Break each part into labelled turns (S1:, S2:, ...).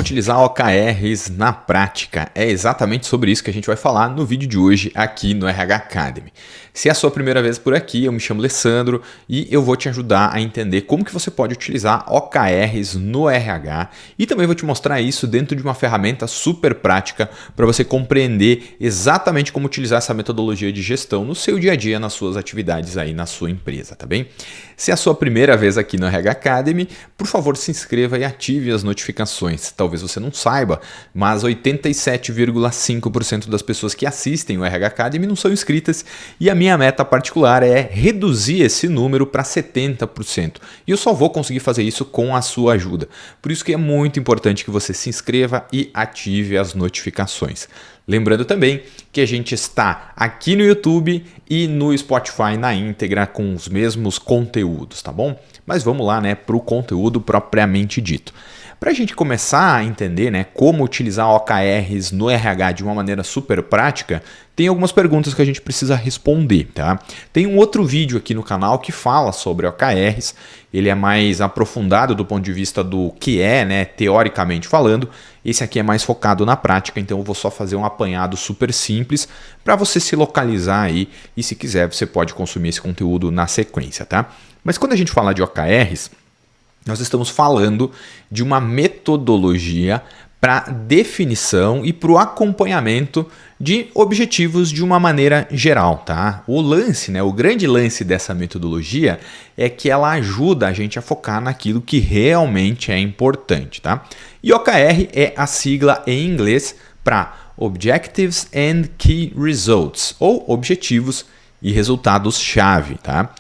S1: utilizar OKRs na prática. É exatamente sobre isso que a gente vai falar no vídeo de hoje aqui no RH Academy. Se é a sua primeira vez por aqui, eu me chamo Alessandro e eu vou te ajudar a entender como que você pode utilizar OKRs no RH e também vou te mostrar isso dentro de uma ferramenta super prática para você compreender exatamente como utilizar essa metodologia de gestão no seu dia a dia, nas suas atividades aí na sua empresa, tá bem? Se é a sua primeira vez aqui no RH Academy, por favor se inscreva e ative as notificações. Talvez você não saiba, mas 87,5% das pessoas que assistem o RH Academy não são inscritas e a minha meta particular é reduzir esse número para 70%. E eu só vou conseguir fazer isso com a sua ajuda. Por isso que é muito importante que você se inscreva e ative as notificações. Lembrando também que a gente está aqui no YouTube e no Spotify na íntegra com os mesmos conteúdos, tá bom? Mas vamos lá, né, para o conteúdo propriamente dito. Para a gente começar a entender, né, como utilizar OKRs no RH de uma maneira super prática, tem algumas perguntas que a gente precisa responder, tá? Tem um outro vídeo aqui no canal que fala sobre OKRs, ele é mais aprofundado do ponto de vista do que é, né, teoricamente falando. Esse aqui é mais focado na prática, então eu vou só fazer um apanhado super simples para você se localizar aí e se quiser você pode consumir esse conteúdo na sequência, tá? Mas quando a gente fala de OKRs, nós estamos falando de uma metodologia para definição e para o acompanhamento de objetivos de uma maneira geral, tá? O lance, né, o grande lance dessa metodologia é que ela ajuda a gente a focar naquilo que realmente é importante, tá? E OKR é a sigla em inglês para Objectives and Key Results, ou objetivos e resultados-chave, tá?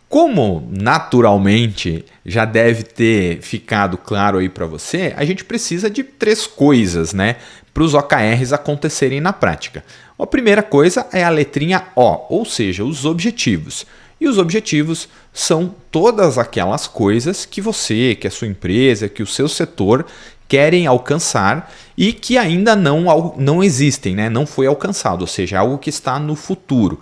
S1: Como naturalmente já deve ter ficado claro aí para você, a gente precisa de 3 coisas, né, para os OKRs acontecerem na prática. A primeira coisa é a letrinha O, ou seja, os objetivos. E os objetivos são todas aquelas coisas que você, que a sua empresa, que o seu setor querem alcançar e que ainda não existem, né? Não foi alcançado, ou seja, algo que está no futuro.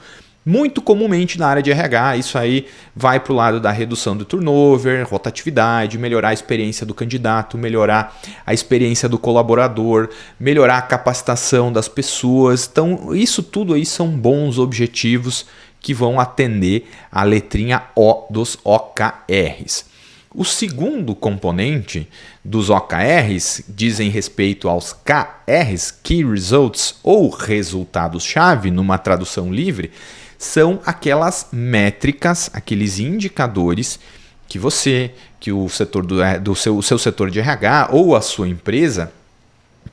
S1: Muito comumente na área de RH, isso aí vai para o lado da redução do turnover, rotatividade, melhorar a experiência do candidato, melhorar a experiência do colaborador, melhorar a capacitação das pessoas. Então, isso tudo aí são bons objetivos que vão atender a letrinha O dos OKRs. O segundo componente dos OKRs dizem respeito aos KRs, Key Results, ou resultados-chave, numa tradução livre, são aquelas métricas, aqueles indicadores que você, que o setor do seu setor de RH ou a sua empresa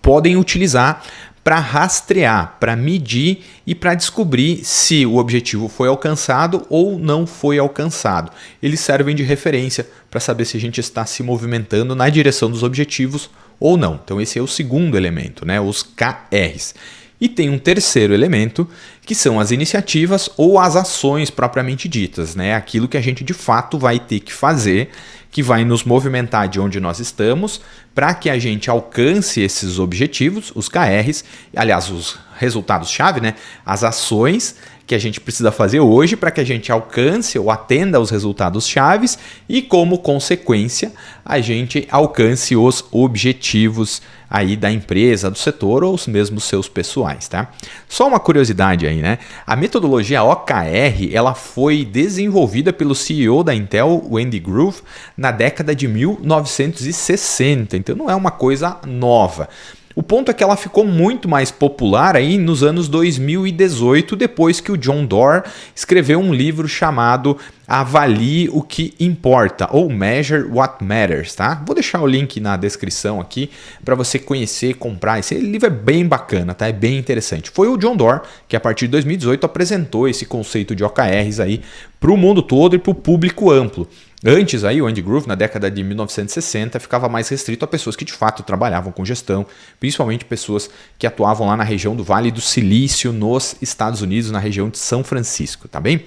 S1: podem utilizar para rastrear, para medir e para descobrir se o objetivo foi alcançado ou não foi alcançado. Eles servem de referência para saber se a gente está se movimentando na direção dos objetivos ou não. Então esse é o segundo elemento, né? Os KRs. E tem um terceiro elemento, que são as iniciativas ou as ações propriamente ditas, né? Aquilo que a gente de fato vai ter que fazer, que vai nos movimentar de onde nós estamos, para que a gente alcance esses objetivos, os KRs, aliás, os resultados-chave, né? As ações que a gente precisa fazer hoje para que a gente alcance ou atenda aos resultados-chave e, como consequência, a gente alcance os objetivos aí da empresa, do setor ou os mesmos seus pessoais, tá? Só uma curiosidade aí, né? A metodologia OKR, ela foi desenvolvida pelo CEO da Intel, o Andy Grove, na década de 1960, então não é uma coisa nova. O ponto é que ela ficou muito mais popular aí nos anos 2018, depois que o John Doerr escreveu um livro chamado Avalie o que Importa, ou Measure What Matters, tá? Vou deixar o link na descrição aqui para você conhecer e comprar. Esse livro é bem bacana, tá? É bem interessante. Foi o John Doerr que a partir de 2018 apresentou esse conceito de OKRs aí para o mundo todo e para o público amplo. Antes, aí, o Andy Grove, na década de 1960, ficava mais restrito a pessoas que de fato trabalhavam com gestão, principalmente pessoas que atuavam lá na região do Vale do Silício, nos Estados Unidos, na região de São Francisco, tá bem?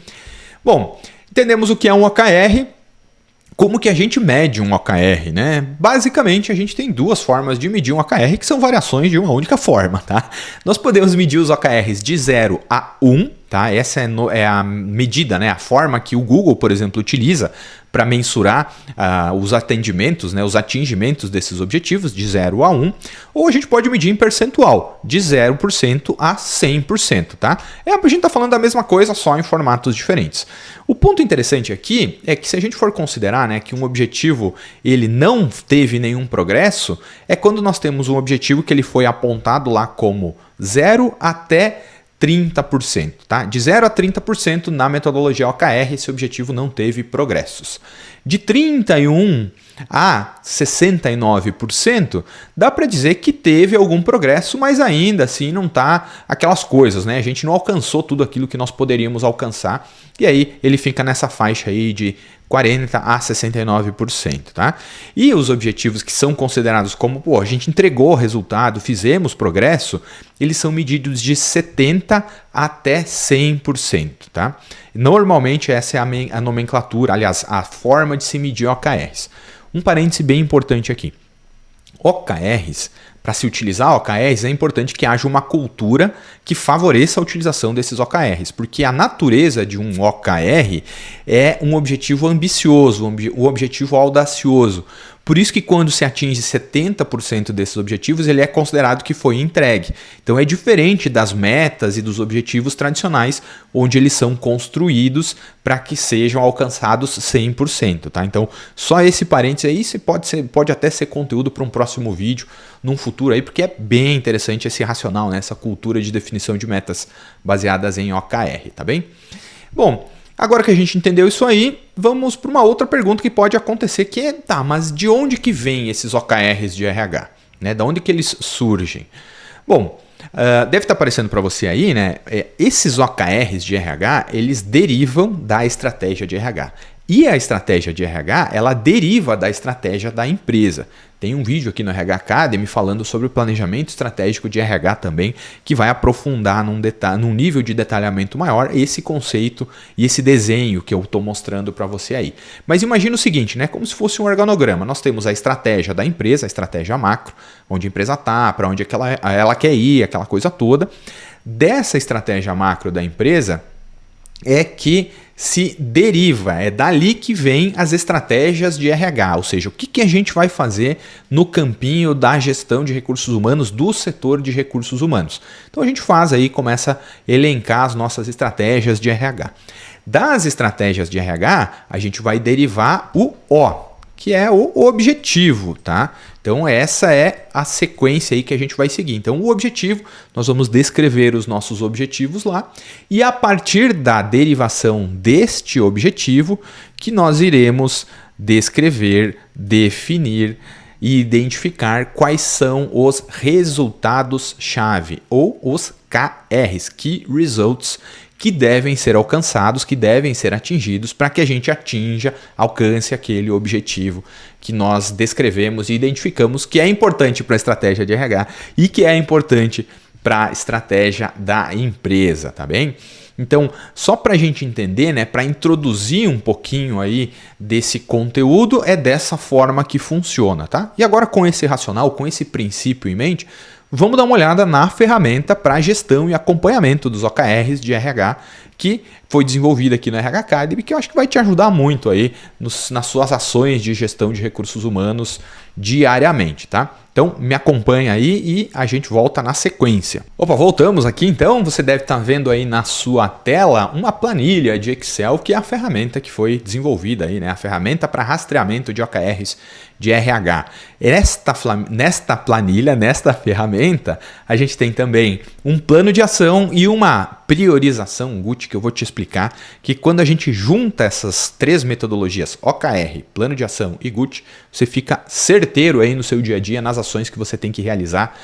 S1: Bom, entendemos o que é um OKR. Como que a gente mede um OKR, né? Basicamente, a gente tem 2 formas de medir um OKR, que são variações de uma única forma, tá? Nós podemos medir os OKRs de 0 a 1, tá? Essa é a medida, né? A forma que o Google, por exemplo, utiliza para mensurar os atendimentos, né? Os atingimentos desses objetivos de 0 a 1, ou a gente pode medir em percentual, de 0% a 100%, tá? A gente está falando da mesma coisa, só em formatos diferentes. O ponto interessante aqui é que se a gente for considerar, né, que um objetivo ele não teve nenhum progresso, é quando nós temos um objetivo que ele foi apontado lá como 0 até 30%, tá? De 0 a 30% na metodologia OKR, esse objetivo não teve progressos. De 31% a 69%, dá para dizer que teve algum progresso, mas ainda assim não está aquelas coisas, né? A gente não alcançou tudo aquilo que nós poderíamos alcançar, e aí ele fica nessa faixa aí de 40% a 69%, tá? E os objetivos que são considerados como, a gente entregou o resultado, fizemos progresso, eles são medidos de 70% até 100%, tá? Normalmente essa é a nomenclatura, aliás, a forma de se medir OKRs. Um parêntese bem importante aqui. OKRs, para se utilizar OKRs, é importante que haja uma cultura que favoreça a utilização desses OKRs, porque a natureza de um OKR é um objetivo ambicioso, um objetivo audacioso. Por isso que quando se atinge 70% desses objetivos, ele é considerado que foi entregue. Então é diferente das metas e dos objetivos tradicionais, onde eles são construídos para que sejam alcançados 100%. Tá? Então só esse parênteses aí pode até ser conteúdo para um próximo vídeo, num futuro aí, porque é bem interessante esse racional, né? Essa cultura de definição de metas baseadas em OKR, tá bem? Bom, agora que a gente entendeu isso aí, vamos para uma outra pergunta que pode acontecer, que é, tá, mas de onde que vem esses OKRs de RH? Né? De onde que eles surgem? Bom, deve estar aparecendo para você aí, né? Esses OKRs de RH, eles derivam da estratégia de RH. E a estratégia de RH, ela deriva da estratégia da empresa. Tem um vídeo aqui no RH Academy falando sobre o planejamento estratégico de RH também, que vai aprofundar num nível de detalhamento maior esse conceito e esse desenho que eu estou mostrando para você aí. Mas imagina o seguinte, né? Como se fosse um organograma. Nós temos a estratégia da empresa, a estratégia macro, onde a empresa está, para onde ela quer ir, aquela coisa toda. Dessa estratégia macro da empresa é que se deriva, é dali que vem as estratégias de RH, ou seja, o que a gente vai fazer no campinho da gestão de recursos humanos, do setor de recursos humanos. Então a gente faz aí, começa a elencar as nossas estratégias de RH. Das estratégias de RH, a gente vai derivar o O, que é o objetivo, tá? Então essa é a sequência aí que a gente vai seguir. Então o objetivo, nós vamos descrever os nossos objetivos lá e a partir da derivação deste objetivo que nós iremos descrever, definir e identificar quais são os resultados-chave ou os KRs, Key Results, que devem ser alcançados, que devem ser atingidos para que a gente alcance aquele objetivo que nós descrevemos e identificamos que é importante para a estratégia de RH e que é importante para a estratégia da empresa, tá bem? Então, só para a gente entender, né, para introduzir um pouquinho aí desse conteúdo, é dessa forma que funciona, tá? E agora com esse racional, com esse princípio em mente, vamos dar uma olhada na ferramenta para gestão e acompanhamento dos OKRs de RH que foi desenvolvida aqui no RH Academy, que eu acho que vai te ajudar muito aí nas suas ações de gestão de recursos humanos diariamente, tá? Então me acompanha aí e a gente volta na sequência. Opa, voltamos aqui então. Você deve estar vendo aí na sua tela uma planilha de Excel, que é a ferramenta que foi desenvolvida aí, né? A ferramenta para rastreamento de OKRs de RH. Nesta planilha, nesta ferramenta, a gente tem também um plano de ação e uma priorização GUT, que eu vou te explicar, que quando a gente junta essas três metodologias, OKR, plano de ação e GUT, você fica certeiro aí no seu dia a dia, nas ações que você tem que realizar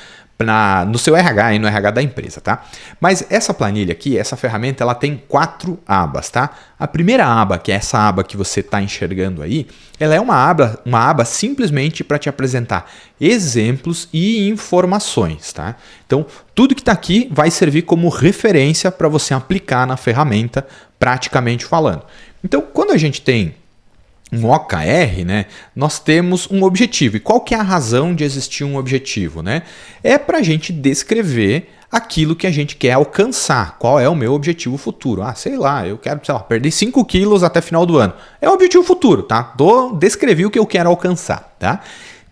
S1: no seu RH e no RH da empresa, tá? Mas essa planilha aqui, essa ferramenta, ela tem 4 abas, tá? A primeira aba, que é essa aba que você está enxergando aí, ela é uma aba simplesmente para te apresentar exemplos e informações, tá? Então, tudo que está aqui vai servir como referência para você aplicar na ferramenta, praticamente falando. Então, quando a gente tem um OKR, né, nós temos um objetivo. E qual que é a razão de existir um objetivo? Né? É para a gente descrever aquilo que a gente quer alcançar. Qual é o meu objetivo futuro? Sei lá, eu quero, sei lá, perder 5 quilos até final do ano. É o objetivo futuro, tá? Descrevi o que eu quero alcançar, tá?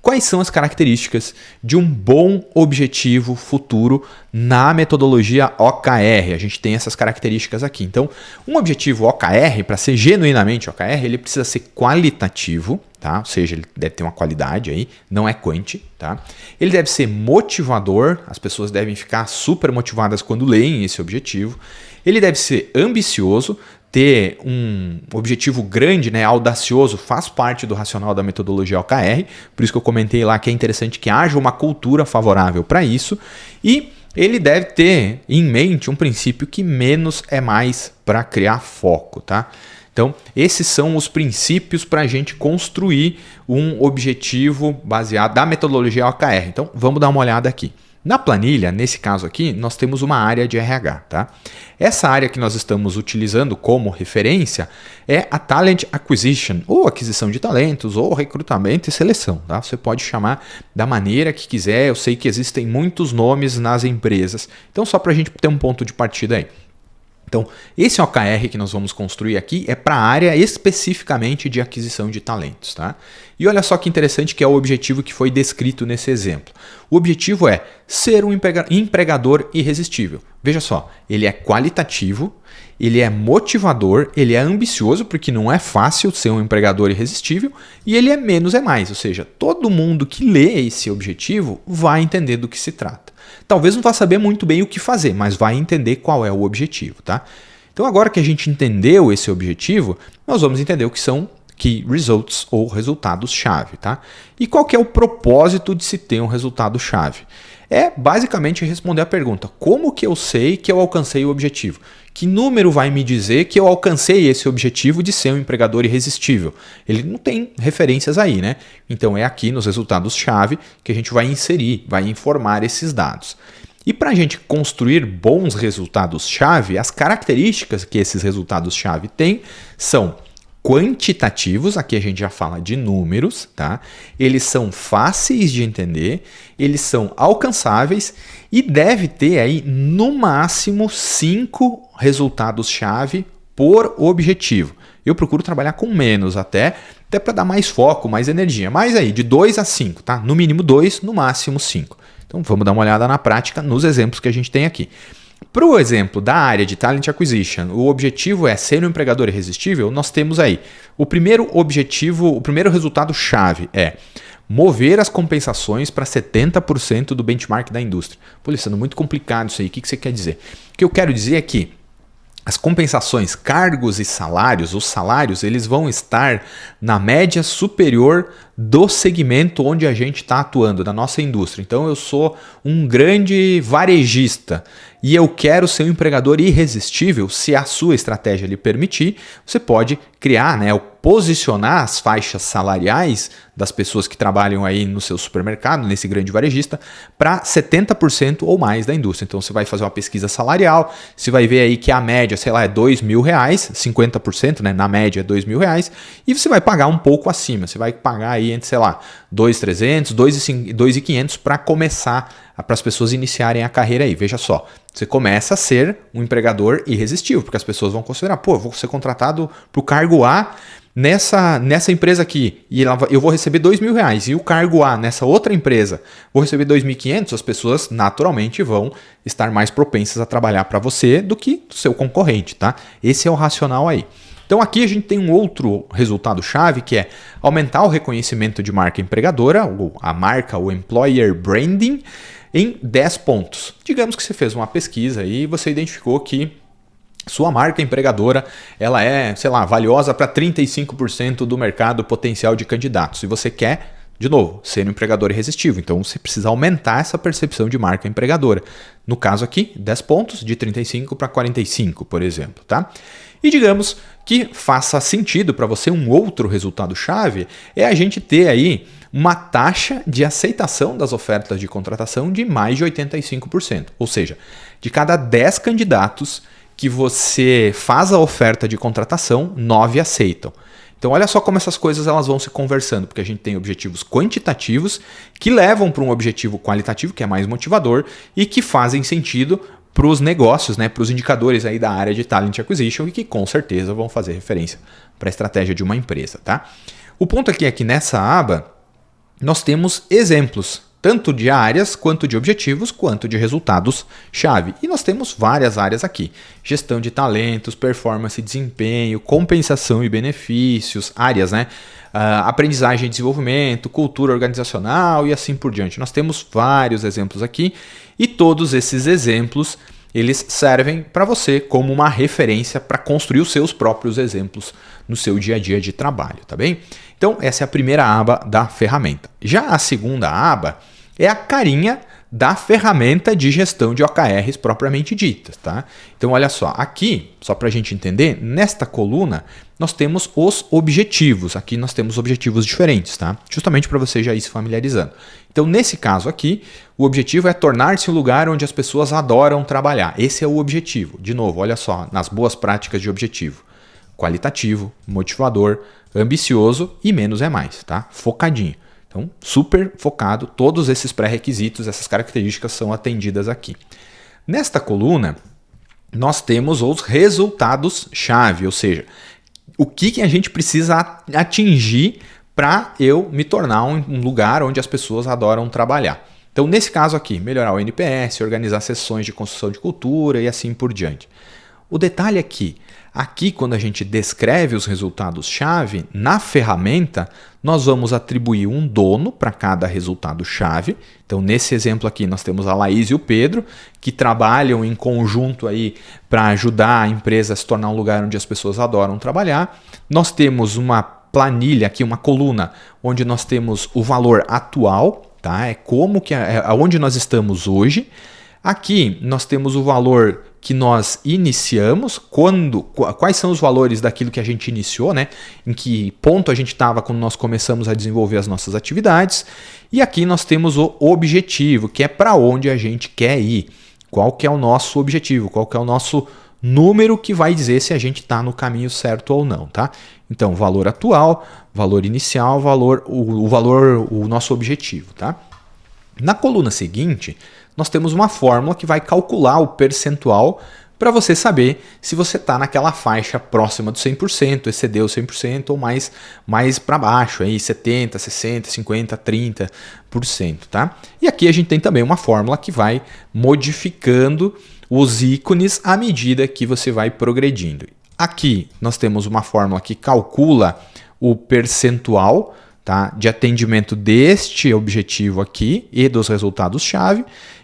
S1: Quais são as características de um bom objetivo futuro na metodologia OKR? A gente tem essas características aqui. Então, um objetivo OKR, para ser genuinamente OKR, ele precisa ser qualitativo, tá? Ou seja, ele deve ter uma qualidade aí, não é quanti, tá? Ele deve ser motivador, as pessoas devem ficar super motivadas quando leem esse objetivo. Ele deve ser ambicioso, ter um objetivo grande, né, audacioso, faz parte do racional da metodologia OKR, por isso que eu comentei lá que é interessante que haja uma cultura favorável para isso, e ele deve ter em mente um princípio que menos é mais para criar foco, tá? Então, esses são os princípios para a gente construir um objetivo baseado na metodologia OKR. Então, vamos dar uma olhada aqui. Na planilha, nesse caso aqui, nós temos uma área de RH, tá? Essa área que nós estamos utilizando como referência é a Talent Acquisition, ou aquisição de talentos, ou recrutamento e seleção, tá? Você pode chamar da maneira que quiser, eu sei que existem muitos nomes nas empresas, então só para a gente ter um ponto de partida aí. Então, esse OKR que nós vamos construir aqui é para a área especificamente de aquisição de talentos, tá? E olha só que interessante que é o objetivo que foi descrito nesse exemplo. O objetivo é ser um empregador irresistível. Veja só, ele é qualitativo, ele é motivador, ele é ambicioso, porque não é fácil ser um empregador irresistível, e ele é menos é mais, ou seja, todo mundo que lê esse objetivo vai entender do que se trata. Talvez não vá saber muito bem o que fazer, mas vai entender qual é o objetivo, tá? Então agora que a gente entendeu esse objetivo, nós vamos entender o que são Key Results ou resultados-chave, tá? E qual que é o propósito de se ter um resultado-chave? É basicamente responder a pergunta: como que eu sei que eu alcancei o objetivo? Que número vai me dizer que eu alcancei esse objetivo de ser um empregador irresistível? Ele não tem referências aí, né? Então é aqui nos resultados-chave que a gente vai inserir, vai informar esses dados. E para a gente construir bons resultados-chave, as características que esses resultados-chave têm são quantitativos, aqui a gente já fala de números, tá? Eles são fáceis de entender, eles são alcançáveis e deve ter aí no máximo 5 resultados-chave por objetivo. Eu procuro trabalhar com menos até para dar mais foco, mais energia, mas aí de 2 a 5, tá? No mínimo 2, no máximo 5. Então vamos dar uma olhada na prática nos exemplos que a gente tem aqui. Para o exemplo da área de Talent Acquisition, o objetivo é ser um empregador irresistível, nós temos aí o primeiro objetivo, o primeiro resultado-chave é mover as compensações para 70% do benchmark da indústria. Pô, sendo muito complicado isso aí, o que você quer dizer? O que eu quero dizer é que as compensações, cargos e salários, os salários, eles vão estar na média superior do segmento onde a gente está atuando, da nossa indústria. Então eu sou um grande varejista e eu quero ser um empregador irresistível. Se a sua estratégia lhe permitir, você pode criar, né, posicionar as faixas salariais das pessoas que trabalham aí no seu supermercado, nesse grande varejista, para 70% ou mais da indústria. Então você vai fazer uma pesquisa salarial, você vai ver aí que a média, sei lá, é R$2.000, 50%, né, na média é R$2.000, e você vai pagar um pouco acima, você vai pagar aí entre, sei lá, R$2.300, R$2.500 para começar, para as pessoas iniciarem a carreira aí. Veja só, você começa a ser um empregador irresistível, porque as pessoas vão considerar, pô, eu vou ser contratado para o cargo A nessa empresa aqui, e eu vou receber R$2.000, e o cargo A nessa outra empresa vou receber R$2.500, as pessoas naturalmente vão estar mais propensas a trabalhar para você do que o seu concorrente, tá? Esse é o racional aí. Então aqui a gente tem um outro resultado-chave que é aumentar o reconhecimento de marca empregadora, ou a marca, o Employer Branding, em 10 pontos. Digamos que você fez uma pesquisa e você identificou que sua marca empregadora ela é, sei lá, valiosa para 35% do mercado potencial de candidatos. E você quer, de novo, ser um empregador irresistível. Então você precisa aumentar essa percepção de marca empregadora. No caso aqui, 10 pontos, de 35 para 45, por exemplo, tá? E digamos que faça sentido para você um outro resultado-chave, é a gente ter aí uma taxa de aceitação das ofertas de contratação de mais de 85%. Ou seja, de cada 10 candidatos que você faz a oferta de contratação, 9 aceitam. Então olha só como essas coisas elas vão se conversando, porque a gente tem objetivos quantitativos que levam para um objetivo qualitativo, que é mais motivador, e que fazem sentido para os negócios, né, para os indicadores aí da área de Talent Acquisition e que com certeza vão fazer referência para a estratégia de uma empresa. Tá? O ponto aqui é que nessa aba nós temos exemplos, tanto de áreas, quanto de objetivos, quanto de resultados-chave. E nós temos várias áreas aqui. Gestão de talentos, performance e desempenho, compensação e benefícios, áreas, né? Aprendizagem e desenvolvimento, cultura organizacional e assim por diante. Nós temos vários exemplos aqui e todos esses exemplos eles servem para você como uma referência para construir os seus próprios exemplos no seu dia a dia de trabalho, tá bem? Então, essa é a primeira aba da ferramenta. Já a segunda aba é a carinha da ferramenta de gestão de OKRs propriamente dita, tá? Então, olha só, aqui, só para a gente entender, nesta coluna nós temos os objetivos. Aqui nós temos objetivos diferentes, tá? Justamente para você já ir se familiarizando. Então, nesse caso aqui, o objetivo é tornar-se um lugar onde as pessoas adoram trabalhar. Esse é o objetivo. De novo, olha só, nas boas práticas de objetivo. Qualitativo, motivador, ambicioso e menos é mais, tá? Focadinho. Então, super focado, todos esses pré-requisitos, essas características são atendidas aqui. Nesta coluna, nós temos os resultados-chave, ou seja, o que a gente precisa atingir para eu me tornar um lugar onde as pessoas adoram trabalhar. Então, nesse caso aqui, melhorar o NPS, organizar sessões de construção de cultura e assim por diante. O detalhe é que, aqui quando a gente descreve os resultados-chave, na ferramenta, nós vamos atribuir um dono para cada resultado-chave. Então, nesse exemplo aqui, nós temos a Laís e o Pedro, que trabalham em conjunto aí para ajudar a empresa a se tornar um lugar onde as pessoas adoram trabalhar. Nós temos uma planilha aqui, uma coluna, onde nós temos o valor atual, tá? É como que aonde nós estamos hoje. Aqui nós temos o valor que nós iniciamos, quais são os valores daquilo que a gente iniciou, né? Em que ponto a gente estava quando nós começamos a desenvolver as nossas atividades. E aqui nós temos o objetivo, que é para onde a gente quer ir. Qual que é o nosso objetivo, qual que é o nosso número que vai dizer se a gente está no caminho certo ou não, tá? Então, valor atual, valor inicial, o nosso objetivo, tá? Na coluna seguinte, nós temos uma fórmula que vai calcular o percentual para você saber se você está naquela faixa próxima do 100%, excedeu 100% ou mais para baixo, aí 70%, 60%, 50%, 30%. Tá? E aqui a gente tem também uma fórmula que vai modificando os ícones à medida que você vai progredindo. Aqui nós temos uma fórmula que calcula o percentual, tá, de atendimento deste objetivo aqui e dos resultados-chave.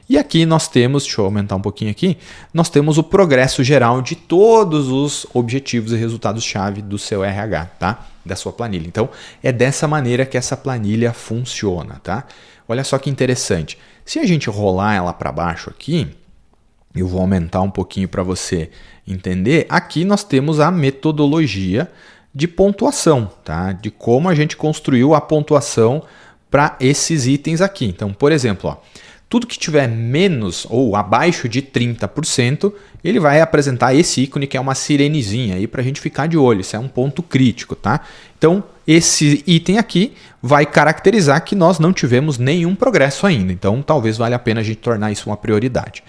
S1: E aqui nós temos, deixa eu aumentar um pouquinho aqui, nós temos o progresso geral de todos os objetivos e resultados-chave do seu RH, tá? Da sua planilha. Então, é dessa maneira que essa planilha funciona, tá? Olha só que interessante. Se a gente rolar ela para baixo aqui, eu vou aumentar um pouquinho para você entender, aqui nós temos a metodologia de pontuação, tá? De como a gente construiu a pontuação para esses itens aqui. Então, por exemplo, ó, tudo que tiver menos ou abaixo de 30%, ele vai apresentar esse ícone que é uma sirenezinha aí para a gente ficar de olho. Isso é um ponto crítico, tá? Então, esse item aqui vai caracterizar que nós não tivemos nenhum progresso ainda. Então, talvez valha a pena a gente tornar isso uma prioridade.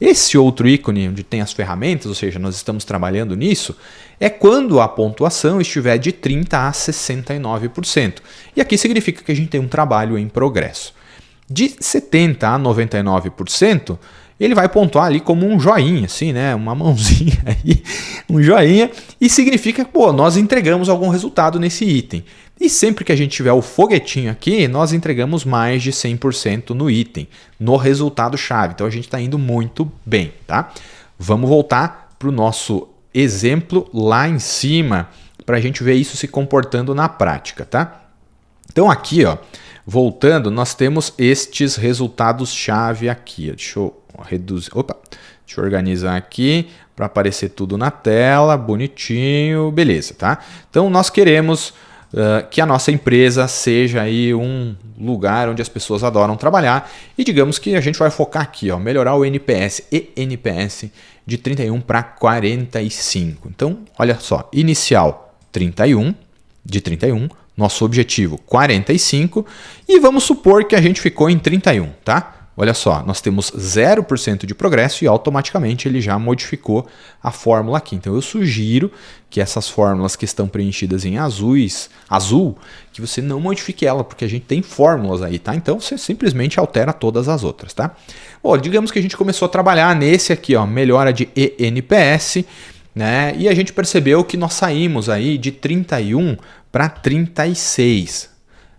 S1: Esse outro ícone, onde tem as ferramentas, ou seja, nós estamos trabalhando nisso, é quando a pontuação estiver de 30% a 69%. E aqui significa que a gente tem um trabalho em progresso. De 70% a 99%, ele vai pontuar ali como um joinha, assim, né? Uma mãozinha aí, um joinha, e significa que, pô, nós entregamos algum resultado nesse item. E sempre que a gente tiver o foguetinho aqui, nós entregamos mais de 100% no item, no resultado-chave. Então a gente está indo muito bem, tá? Vamos voltar para o nosso exemplo lá em cima, para a gente ver isso se comportando na prática, tá? Então aqui, ó, voltando, nós temos estes resultados-chave aqui. Deixa eu reduzir. Opa, deixa eu organizar aqui para aparecer tudo na tela, bonitinho, beleza, tá? Então nós queremos que a nossa empresa seja aí um lugar onde as pessoas adoram trabalhar e digamos que a gente vai focar aqui, ó, melhorar o NPS e NPS de 31 para 45. Então, olha só, inicial 31, de 31, nosso objetivo 45, e vamos supor que a gente ficou em 31, tá? Olha só, nós temos 0% de progresso e automaticamente ele já modificou a fórmula aqui. Então eu sugiro que essas fórmulas que estão preenchidas em azul, que você não modifique ela, porque a gente tem fórmulas aí, tá? Então você simplesmente altera todas as outras, tá? Bom, digamos que a gente começou a trabalhar nesse aqui, ó, melhora de ENPS, né? E a gente percebeu que nós saímos aí de 31 para 36.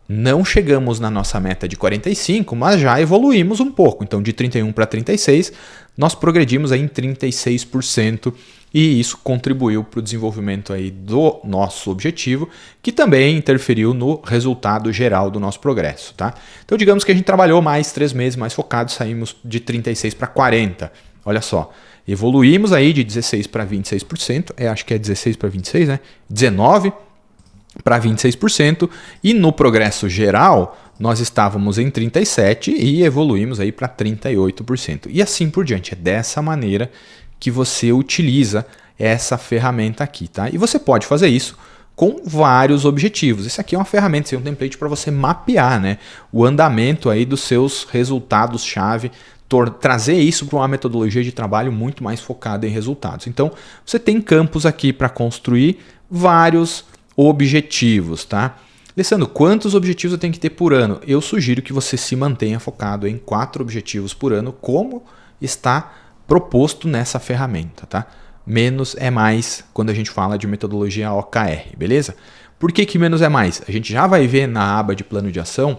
S1: Não chegamos na nossa meta de 45, mas já evoluímos um pouco. Então, de 31 para 36, nós progredimos aí em 36% e isso contribuiu para o desenvolvimento aí do nosso objetivo, que também interferiu no resultado geral do nosso progresso, tá? Então, digamos que a gente trabalhou mais 3 meses mais focado, saímos de 36 para 40. Olha só, evoluímos aí de 16 para 26%, acho que é 16 para 26, né? 19 para 26%, e no progresso geral nós estávamos em 37% e evoluímos aí para 38%. E assim por diante, é dessa maneira que você utiliza essa ferramenta aqui, tá? E você pode fazer isso com vários objetivos. Esse aqui é uma ferramenta, é um template para você mapear, né, o andamento aí dos seus resultados-chave, trazer isso para uma metodologia de trabalho muito mais focada em resultados. Então, você tem campos aqui para construir vários objetivos, tá? Alessandro, quantos objetivos eu tenho que ter por ano? Eu sugiro que você se mantenha focado em 4 objetivos por ano, como está proposto nessa ferramenta, tá? Menos é mais quando a gente fala de metodologia OKR, beleza? Por que menos é mais? A gente já vai ver na aba de plano de ação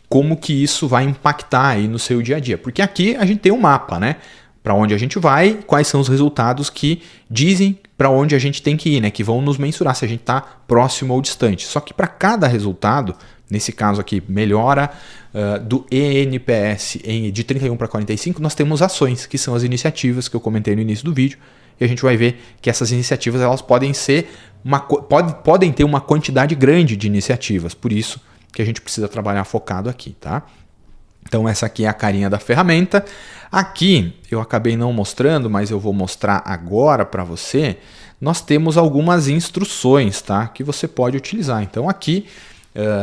S1: como que isso vai impactar aí no seu dia a dia. Porque aqui a gente tem um mapa, né? Para onde a gente vai, quais são os resultados que dizem para onde a gente tem que ir, né? Que vão nos mensurar se a gente está próximo ou distante. Só que para cada resultado, nesse caso aqui, melhora do ENPS de 31 para 45, nós temos ações, que são as iniciativas que eu comentei no início do vídeo. E a gente vai ver que essas iniciativas elas podem ser podem ter uma quantidade grande de iniciativas. Por isso que a gente precisa trabalhar focado aqui, tá? Então essa aqui é a carinha da ferramenta. Aqui eu acabei não mostrando, mas eu vou mostrar agora para você. Nós temos algumas instruções, tá, que você pode utilizar. Então aqui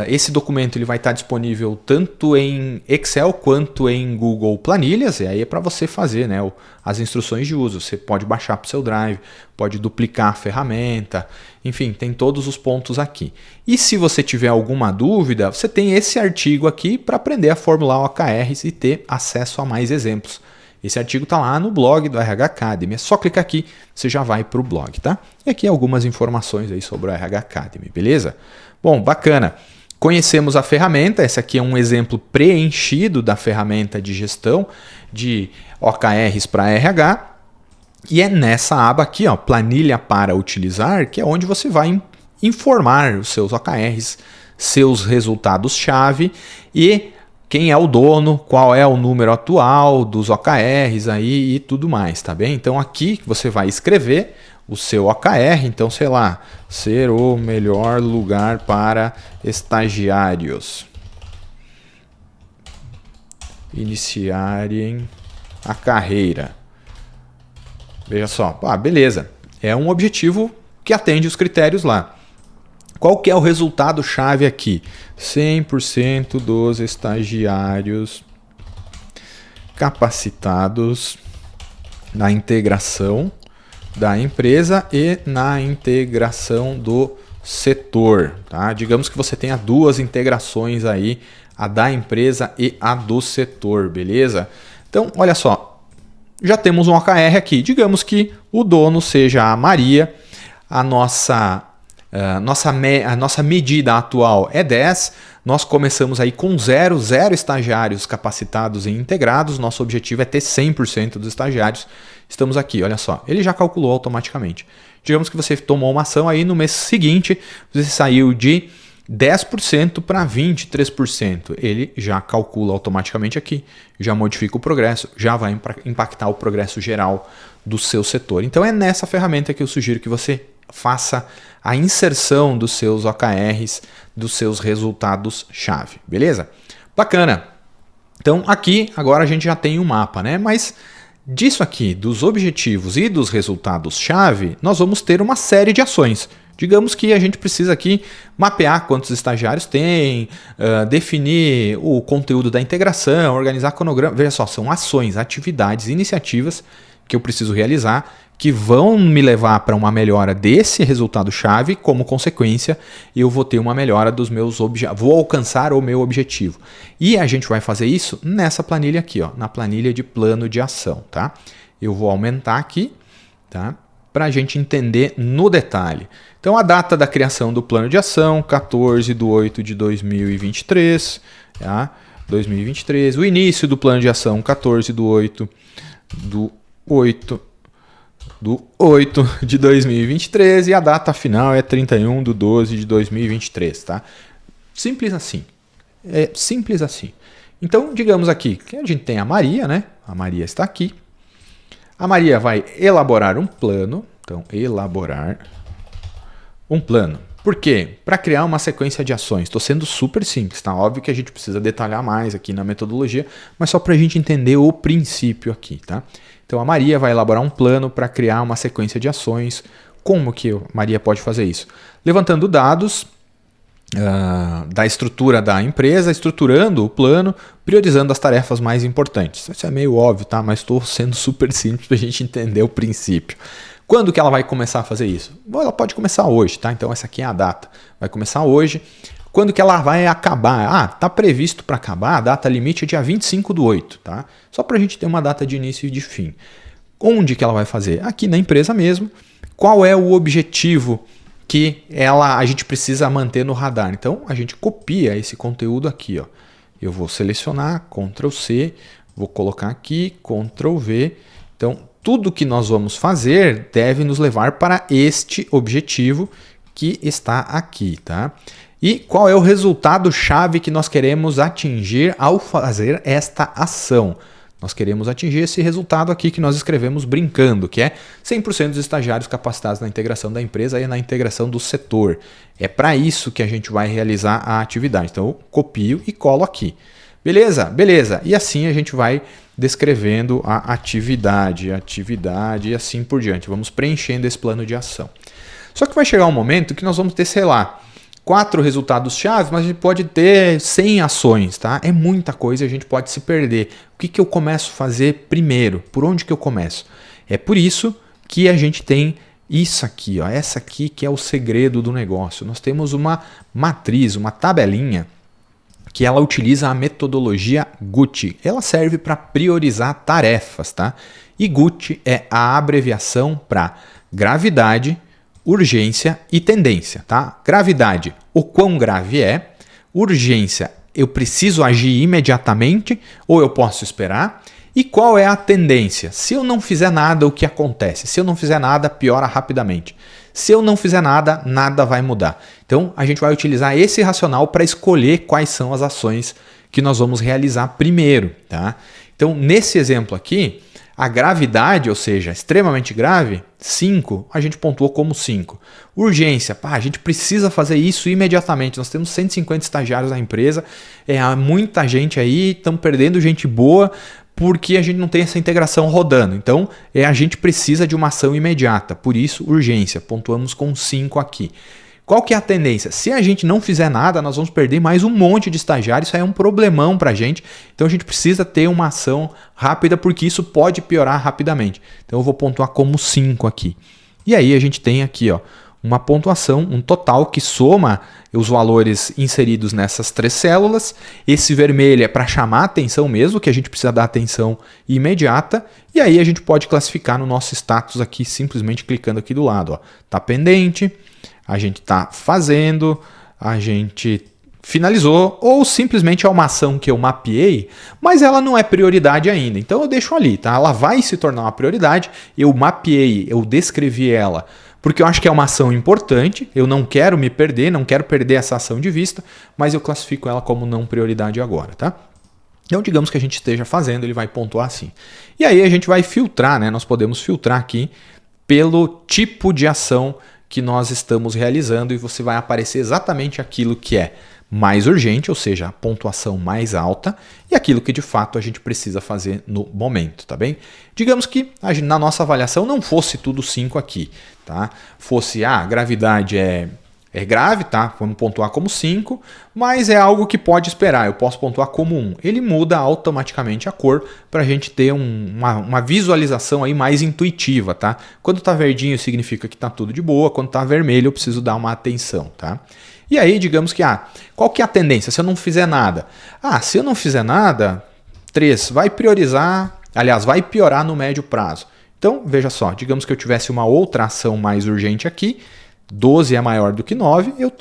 S1: esse documento ele vai estar disponível tanto em Excel quanto em Google Planilhas. E aí é para você fazer, né, as instruções de uso. Você pode baixar para o seu Drive, pode duplicar a ferramenta. Enfim, tem todos os pontos aqui. E se você tiver alguma dúvida, você tem esse artigo aqui para aprender a formular OKRs e ter acesso a mais exemplos. Esse artigo está lá no blog do RH Academy. É só clicar aqui, você já vai para o blog, tá? E aqui algumas informações aí sobre o RH Academy, beleza? Bom, bacana. Conhecemos a ferramenta. Esse aqui é um exemplo preenchido da ferramenta de gestão de OKRs para RH. E é nessa aba aqui, ó, planilha para utilizar, que é onde você vai informar os seus OKRs, seus resultados-chave e quem é o dono, qual é o número atual dos OKRs aí e tudo mais, tá bem? Então aqui você vai escrever o seu OKR, então sei lá, ser o melhor lugar para estagiários iniciarem a carreira. Veja só, beleza, é um objetivo que atende os critérios lá. Qual que é o resultado-chave aqui? 100% dos estagiários capacitados na integração da empresa e na integração do setor. Tá? Digamos que você tenha 2 integrações aí, a da empresa e a do setor, beleza? Então, olha só, já temos um OKR aqui. Digamos que o dono seja a Maria, a nossa medida atual é 10, nós começamos aí com 0 estagiários capacitados e integrados, nosso objetivo é ter 100% dos estagiários. Estamos aqui, olha só, ele já calculou automaticamente. Digamos que você tomou uma ação aí no mês seguinte, você saiu de 10% para 23%, ele já calcula automaticamente aqui, já modifica o progresso, já vai impactar o progresso geral do seu setor. Então é nessa ferramenta que eu sugiro que você faça a inserção dos seus OKRs, dos seus resultados-chave, beleza? Bacana! Então aqui agora a gente já tem um mapa, né? Mas disso aqui, dos objetivos e dos resultados-chave, nós vamos ter uma série de ações. Digamos que a gente precisa aqui mapear quantos estagiários tem, definir o conteúdo da integração, organizar cronograma. Veja só, são ações, atividades, iniciativas que eu preciso realizar que vão me levar para uma melhora desse resultado-chave. Como consequência, eu vou ter uma melhora dos meus objetivos, vou alcançar o meu objetivo. E a gente vai fazer isso nessa planilha aqui, ó, na planilha de plano de ação, tá? Eu vou aumentar aqui, tá? Para a gente entender no detalhe. Então, a data da criação do plano de ação, 14/8/2023, tá? 2023. O início do plano de ação, 14/8/2023, e a data final é 31/12/2023, tá? Simples assim. É simples assim. Então, digamos aqui que a gente tem a Maria, né? A Maria está aqui. A Maria vai elaborar um plano. Então, elaborar um plano. Por quê? Para criar uma sequência de ações. Estou sendo super simples, tá? Óbvio que a gente precisa detalhar mais aqui na metodologia, mas só para a gente entender o princípio aqui, tá? Então, a Maria vai elaborar um plano para criar uma sequência de ações. Como que a Maria pode fazer isso? Levantando dados da estrutura da empresa, estruturando o plano, priorizando as tarefas mais importantes. Isso é meio óbvio, tá? Mas estou sendo super simples para a gente entender o princípio. Quando que ela vai começar a fazer isso? Bom, ela pode começar hoje, tá? Então essa aqui é a data. Vai começar hoje. Quando que ela vai acabar? Tá previsto para acabar, a data limite é dia 25/8, tá? Só para a gente ter uma data de início e de fim. Onde que ela vai fazer? Aqui na empresa mesmo. Qual é o objetivo que a gente precisa manter no radar? Então a gente copia esse conteúdo aqui, ó. Eu vou selecionar, Ctrl C, vou colocar aqui, Ctrl V. Então tudo que nós vamos fazer deve nos levar para este objetivo que está aqui, tá? E qual é o resultado-chave que nós queremos atingir ao fazer esta ação? Nós queremos atingir esse resultado aqui que nós escrevemos brincando, que é 100% dos estagiários capacitados na integração da empresa e na integração do setor. É para isso que a gente vai realizar a atividade. Então eu copio e colo aqui. Beleza? Beleza. E assim a gente vai descrevendo a atividade e assim por diante. Vamos preenchendo esse plano de ação. Só que vai chegar um momento que nós vamos ter, sei lá, 4 resultados-chave, mas a gente pode ter 100 ações, tá? É muita coisa e a gente pode se perder. O que eu começo a fazer primeiro? Por onde que eu começo? É por isso que a gente tem isso aqui, ó, essa aqui que é o segredo do negócio. Nós temos uma matriz, uma tabelinha, que ela utiliza a metodologia GUT. Ela serve para priorizar tarefas, tá? E GUT é a abreviação para gravidade, urgência e tendência, tá? Gravidade, o quão grave é. Urgência, eu preciso agir imediatamente ou eu posso esperar. E qual é a tendência? Se eu não fizer nada, o que acontece? Se eu não fizer nada, piora rapidamente. Se eu não fizer nada, nada vai mudar. Então, a gente vai utilizar esse racional para escolher quais são as ações que nós vamos realizar primeiro, tá? Então, nesse exemplo aqui, a gravidade, ou seja, extremamente grave, 5, a gente pontuou como 5. Urgência, a gente precisa fazer isso imediatamente. Nós temos 150 estagiários na empresa, muita gente aí, estamos perdendo gente boa porque a gente não tem essa integração rodando. Então, a gente precisa de uma ação imediata. Por isso, urgência, pontuamos com 5 aqui. Qual que é a tendência? Se a gente não fizer nada, nós vamos perder mais um monte de estagiários, isso aí é um problemão para a gente. Então a gente precisa ter uma ação rápida, porque isso pode piorar rapidamente. Então eu vou pontuar como 5 aqui. E aí a gente tem aqui, ó, uma pontuação, um total que soma os valores inseridos nessas 3 células. Esse vermelho é para chamar a atenção mesmo, que a gente precisa dar atenção imediata. E aí a gente pode classificar no nosso status aqui, simplesmente clicando aqui do lado. Está pendente. A gente está fazendo, a gente finalizou, ou simplesmente é uma ação que eu mapeei, mas ela não é prioridade ainda. Então eu deixo ali, tá? Ela vai se tornar uma prioridade, eu mapeei, eu descrevi ela, porque eu acho que é uma ação importante, eu não quero me perder, não quero perder essa ação de vista, mas eu classifico ela como não prioridade agora, tá? Então, digamos que a gente esteja fazendo, ele vai pontuar assim. E aí a gente vai filtrar, né? Nós podemos filtrar aqui pelo tipo de ação que nós estamos realizando e você vai aparecer exatamente aquilo que é mais urgente, ou seja, a pontuação mais alta, e aquilo que de fato a gente precisa fazer no momento, tá bem? Digamos que na nossa avaliação não fosse tudo 5 aqui, tá? Fosse, gravidade é grave, tá? Vamos pontuar como 5, mas é algo que pode esperar, eu posso pontuar como 1. Ele muda automaticamente a cor para a gente ter uma visualização aí mais intuitiva, tá? Quando tá verdinho significa que tá tudo de boa, quando tá vermelho eu preciso dar uma atenção, tá? E aí, digamos que, qual que é a tendência se eu não fizer nada? Se eu não fizer nada, 3, vai priorizar, aliás, vai piorar no médio prazo. Então, veja só, digamos que eu tivesse uma outra ação mais urgente aqui, 12 é maior do que 9, eu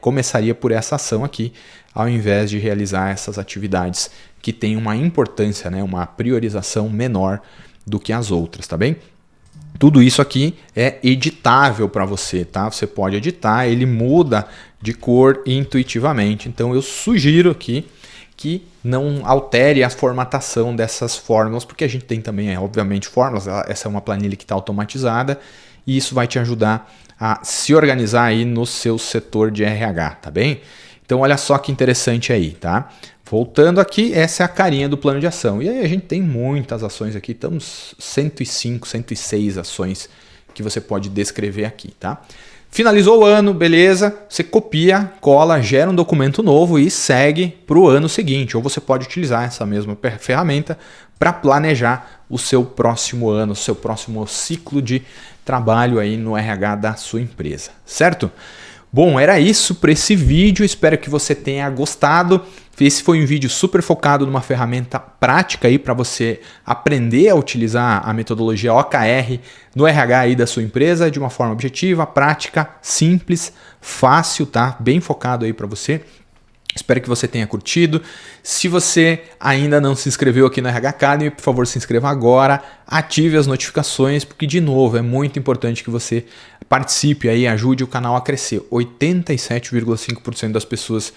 S1: começaria por essa ação aqui, ao invés de realizar essas atividades que têm uma importância, uma priorização menor do que as outras, tá bem? Tudo isso aqui é editável para você, tá? Você pode editar, ele muda de cor intuitivamente. Então eu sugiro aqui que não altere a formatação dessas fórmulas, porque a gente tem também, obviamente, fórmulas. Essa é uma planilha que está automatizada e isso vai te ajudar a se organizar aí no seu setor de RH, tá bem? Então olha só que interessante aí, tá? Voltando aqui, essa é a carinha do plano de ação. E aí a gente tem muitas ações aqui, estamos 105, 106 ações que você pode descrever aqui, tá? Finalizou o ano, beleza, você copia, cola, gera um documento novo e segue para o ano seguinte. Ou você pode utilizar essa mesma ferramenta para planejar o seu próximo ano, o seu próximo ciclo de trabalho aí no RH da sua empresa, certo? Bom, era isso para esse vídeo, espero que você tenha gostado. Esse foi um vídeo super focado numa ferramenta prática aí para você aprender a utilizar a metodologia OKR no RH aí da sua empresa de uma forma objetiva, prática, simples, fácil, tá? Bem focado aí para você. Espero que você tenha curtido. Se você ainda não se inscreveu aqui no RH Academy, por favor, se inscreva agora, ative as notificações, porque, de novo, é muito importante que você participe aí, ajude o canal a crescer. 87,5% das pessoas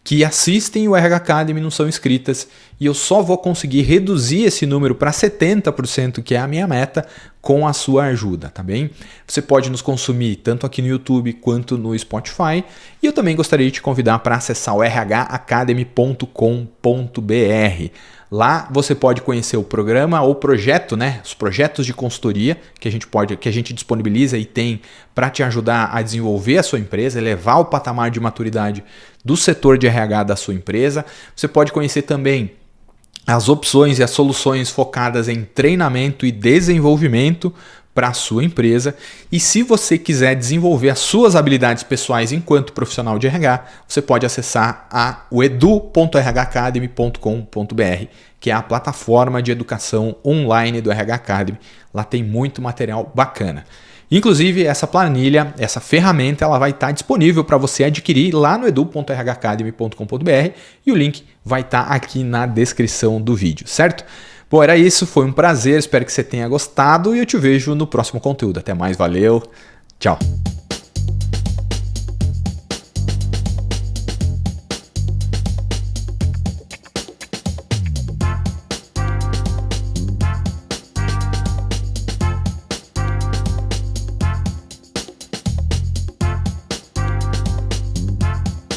S1: que assistem o RH Academy não são inscritas e eu só vou conseguir reduzir esse número para 70%, que é a minha meta, com a sua ajuda, tá bem? Você pode nos consumir tanto aqui no YouTube quanto no Spotify e eu também gostaria de te convidar para acessar o rhacademy.com.br. Lá você pode conhecer o programa ou projeto, os projetos de consultoria que a gente disponibiliza e tem para te ajudar a desenvolver a sua empresa, elevar o patamar de maturidade do setor de RH da sua empresa. Você pode conhecer também as opções e as soluções focadas em treinamento e desenvolvimento para a sua empresa. E se você quiser desenvolver as suas habilidades pessoais enquanto profissional de RH, você pode acessar o edu.rhacademy.com.br, que é a plataforma de educação online do RH Academy. Lá tem muito material bacana. Inclusive, essa planilha, essa ferramenta, ela vai estar disponível para você adquirir lá no edu.rhacademy.com.br e o link vai estar aqui na descrição do vídeo, certo? Bom, era isso, foi um prazer, espero que você tenha gostado e eu te vejo no próximo conteúdo. Até mais, valeu, tchau!